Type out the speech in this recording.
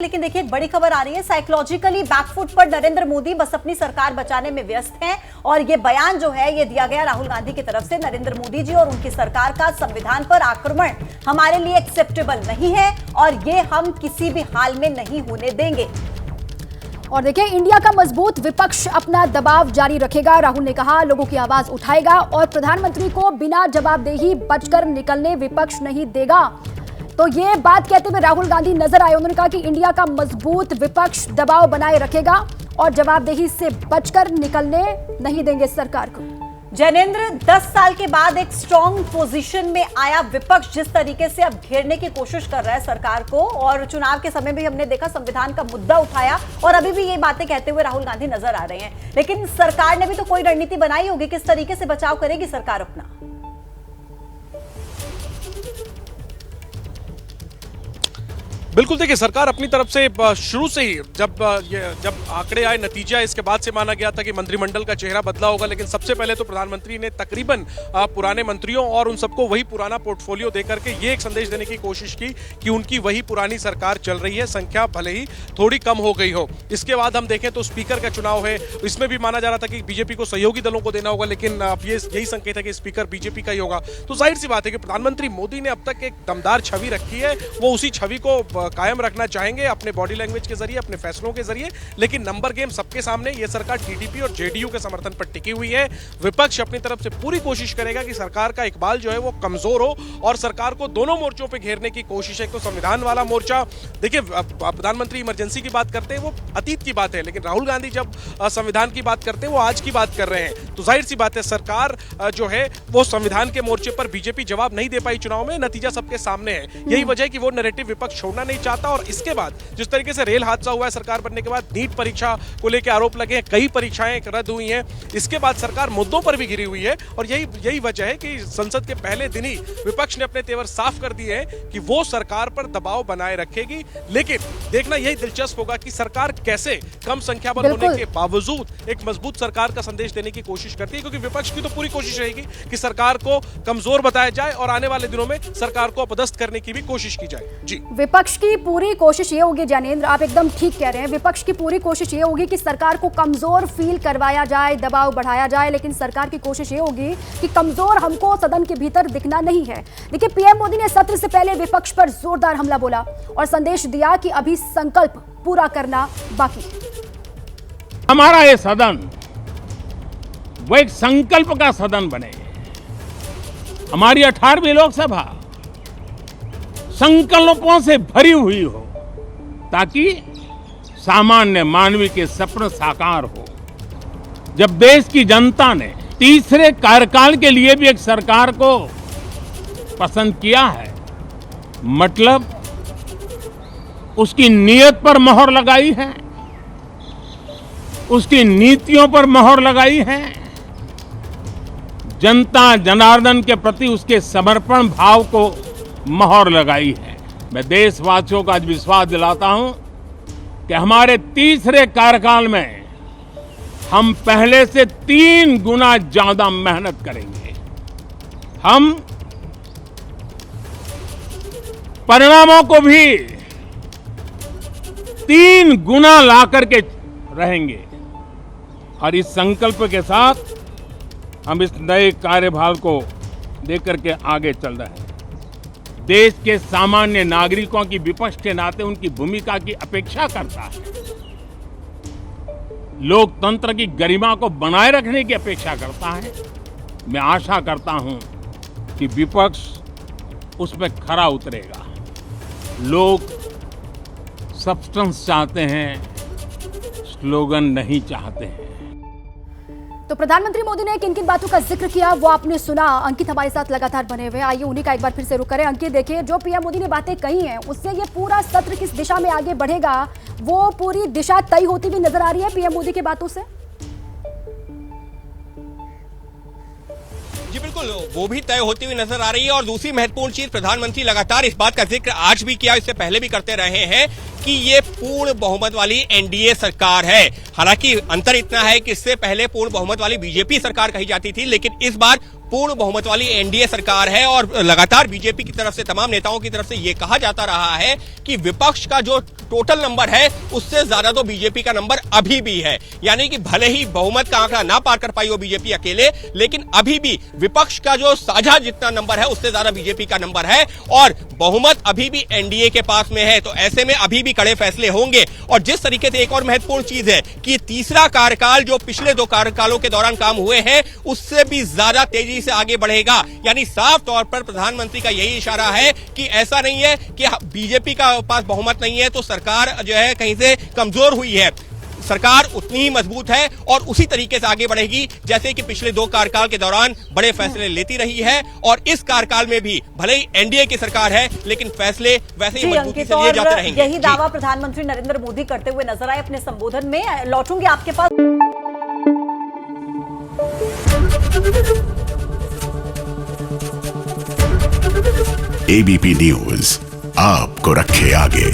लेकिन देखिए एक बड़ी खबर आ रही है। साइकोलॉजिकली बैकफुट पर नरेंद्र मोदी बस अपनी सरकार बचाने में व्यस्त हैं और ये बयान जो है ये दिया गया राहुल गांधी की तरफ से। नरेंद्र मोदी जी और उनकी सरकार का संविधान पर आक्रमण हमारे लिए एक्सेप्टेबल नहीं है और ये हम किसी भी हाल में नहीं होने देंगे। और देखिए इंडिया का मजबूत विपक्ष अपना दबाव जारी रखेगा। राहुल ने कहा लोगों की आवाज उठाएगा और प्रधानमंत्री को बिना जवाबदेही बचकर निकलने विपक्ष नहीं देगा। तो ये बात कहते हुए राहुल गांधी नजर आए। उन्होंने कहा कि इंडिया का मजबूत विपक्ष दबाव बनाए रखेगा और जवाबदेही से बचकर निकलने नहीं देंगे सरकार को। जैनेंद्र, 10 साल के बाद एक स्ट्रॉन्ग पोजीशन में आया विपक्ष जिस तरीके से अब घेरने की कोशिश कर रहा है सरकार को, और चुनाव के समय भी हमने देखा संविधान का मुद्दा उठाया और अभी भी ये बातें कहते हुए राहुल गांधी नजर आ रहे हैं। लेकिन सरकार ने भी तो कोई रणनीति बनाई होगी, किस तरीके से बचाव करेगी सरकार अपना? बिल्कुल, देखिए सरकार अपनी तरफ से शुरू से ही जब आंकड़े आए, नतीजा इसके बाद से माना गया था कि मंत्रिमंडल का चेहरा बदला होगा। लेकिन सबसे पहले तो प्रधानमंत्री ने तकरीबन पुराने मंत्रियों और उन सबको वही पुराना पोर्टफोलियो देकर के ये एक संदेश देने की कोशिश की कि उनकी वही पुरानी सरकार चल रही है, संख्या भले ही थोड़ी कम हो गई हो। इसके बाद हम देखें तो स्पीकर का चुनाव है, इसमें भी माना जा रहा था कि बीजेपी को सहयोगी दलों को देना होगा, लेकिन अब यही संकेत है कि स्पीकर बीजेपी का ही होगा। तो जाहिर सी बात है कि प्रधानमंत्री मोदी ने अब तक एक दमदार छवि रखी है, वो उसी छवि को कायम रखना चाहेंगे अपने बॉडी लैंग्वेज के जरिए, अपने फैसलों के जरिए। लेकिन नंबर गेम सबके सामने, ये सरकार टीडीपी और जेडीयू के समर्थन पर टिकी हुई है। विपक्ष अपनी तरफ से पूरी कोशिश करेगा कि सरकार का इकबाल जो है वो कमजोर हो और सरकार को दोनों मोर्चों पे घेरने की कोशिश है। तो संविधान वाला मोर्चा, देखिए प्रधानमंत्री इमरजेंसी की बात करते हैं वो अतीत की बात है, लेकिन राहुल गांधी जब संविधान की बात करते हैं वो आज की बात कर रहे हैं। तो जाहिर सी बात है सरकार जो है वो संविधान के मोर्चे पर बीजेपी जवाब नहीं दे पाई चुनाव में, नतीजा सबके सामने है। यही वजह है कि वो नैरेटिव विपक्ष छोड़ना नहीं चाहता। और इसके बाद जिस तरीके से रेल हादसा हुआ है सरकार बनने के बाद, नीट परीक्षा को लेकर आरोप लगे हैं, कई परीक्षाएं रद्द हुई हैं, इसके बाद सरकार मुद्दों पर भी घिरी हुई है। और यही वजह है कि संसद के पहले दिन ही विपक्ष ने अपने तेवर साफ कर दिए हैं कि वो सरकार पर दबाव बनाए रखेगी। लेकिन देखना यही दिलचस्प होगा कि सरकार कैसे कम संख्या बल होने के बावजूद एक मजबूत सरकार का संदेश देने की कोशिश करती है, क्योंकि विपक्ष की तो पूरी कोशिश रहेगी कि सरकार को कमजोर बताया जाए और आने वाले दिनों में सरकार को अपदस्थ करने की भी कोशिश की जाए। जी, विपक्ष की पूरी कोशिश ये होगी ज्ञानेंद्र, आप एकदम ठीक कह रहे हैं, विपक्ष की पूरी कोशिश ये होगी कि सरकार को कमजोर फील करवाया जाए, दबाव बढ़ाया जाए। लेकिन सरकार की कोशिश ये होगी कि कमजोर हमको सदन के भीतर दिखना नहीं है। देखिए पीएम मोदी ने सत्र से पहले विपक्ष पर जोरदार हमला बोला और संदेश दिया कि अभी संकल्प पूरा करना बाकी है। हमारा ये सदन वो एक संकल्प का सदन बने। हमारी 18वीं लोकसभा संकल्पों से भरी हुई हो ताकि सामान्य मानवीय के सपने साकार हो। जब देश की जनता ने तीसरे कार्यकाल के लिए भी एक सरकार को पसंद किया है, मतलब उसकी नीयत पर मोहर लगाई है, उसकी नीतियों पर मोहर लगाई है, जनता जनार्दन के प्रति उसके समर्पण भाव को मोहर लगाई है। मैं देशवासियों को आज विश्वास दिलाता हूं कि हमारे तीसरे कार्यकाल में हम पहले से 3 गुना ज्यादा मेहनत करेंगे। हम परिणामों को भी 3 गुना ला करके रहेंगे और इस संकल्प के साथ हम इस नए कार्यभार को लेकर के आगे चल रहे हैं। देश के सामान्य नागरिकों की विपक्ष के नाते उनकी भूमिका की अपेक्षा करता है, लोकतंत्र की गरिमा को बनाए रखने की अपेक्षा करता है। मैं आशा करता हूं कि विपक्ष उसमें खरा उतरेगा। लोग सब्सटेंस चाहते हैं, स्लोगन नहीं चाहते हैं। तो प्रधानमंत्री मोदी ने किन किन बातों का जिक्र किया वो आपने सुना। अंकित हमारे साथ लगातार बने हुए, आइए उन्हीं का एक बार फिर से रुक करें। अंकित, देखिए जो पीएम मोदी ने बातें कही हैं उससे ये पूरा सत्र किस दिशा में आगे बढ़ेगा वो पूरी दिशा तय होती हुई नजर आ रही है पीएम मोदी की बातों से। जी बिल्कुल, वो भी तय होती हुई नजर आ रही है। और दूसरी महत्वपूर्ण चीज, प्रधानमंत्री लगातार इस बात का जिक्र आज भी किया, इससे पहले भी करते रहे हैं कि ये पूर्ण बहुमत वाली एनडीए सरकार है। हालांकि अंतर इतना है कि इससे पहले पूर्ण बहुमत वाली बीजेपी सरकार कही जाती थी, लेकिन इस बार पूर्ण बहुमत वाली एनडीए सरकार है और लगातार बीजेपी की तरफ से, तमाम नेताओं की तरफ से यह कहा जाता रहा है कि विपक्ष का जो टोटल नंबर है उससे ज्यादा तो बीजेपी का नंबर अभी भी है। यानी कि भले ही बहुमत का आंकड़ा ना पार कर पाई हो बीजेपी अकेले, लेकिन अभी भी विपक्ष का जो साझा जितना नंबर है उससे ज्यादा बीजेपी का नंबर है और बहुमत अभी भी एनडीए के पास में है। तो ऐसे में अभी भी कड़े फैसले होंगे। और जिस तरीके से एक और महत्वपूर्ण चीज है कि तीसरा कार्यकाल जो पिछले 2 कार्यकालों के दौरान काम हुए हैं उससे भी ज्यादा तेजी से आगे बढ़ेगा। यानी साफ तौर पर प्रधानमंत्री का यही इशारा है कि ऐसा नहीं है कि बीजेपी का पास बहुमत नहीं है तो सरकार जो है कहीं से कमजोर हुई है। सरकार उतनी ही मजबूत है और उसी तरीके से आगे बढ़ेगी जैसे कि पिछले 2 कार्यकाल के दौरान बड़े फैसले लेती रही है। और इस कार्यकाल में भी भले ही एनडीए की सरकार है लेकिन फैसले वैसे ही मजबूती से लिए जाते रहेंगे। यही दावा प्रधानमंत्री नरेंद्र मोदी करते हुए नजर आए अपने संबोधन में। लौटूंगी आपके पास। एबीपी न्यूज आपको रखे आगे।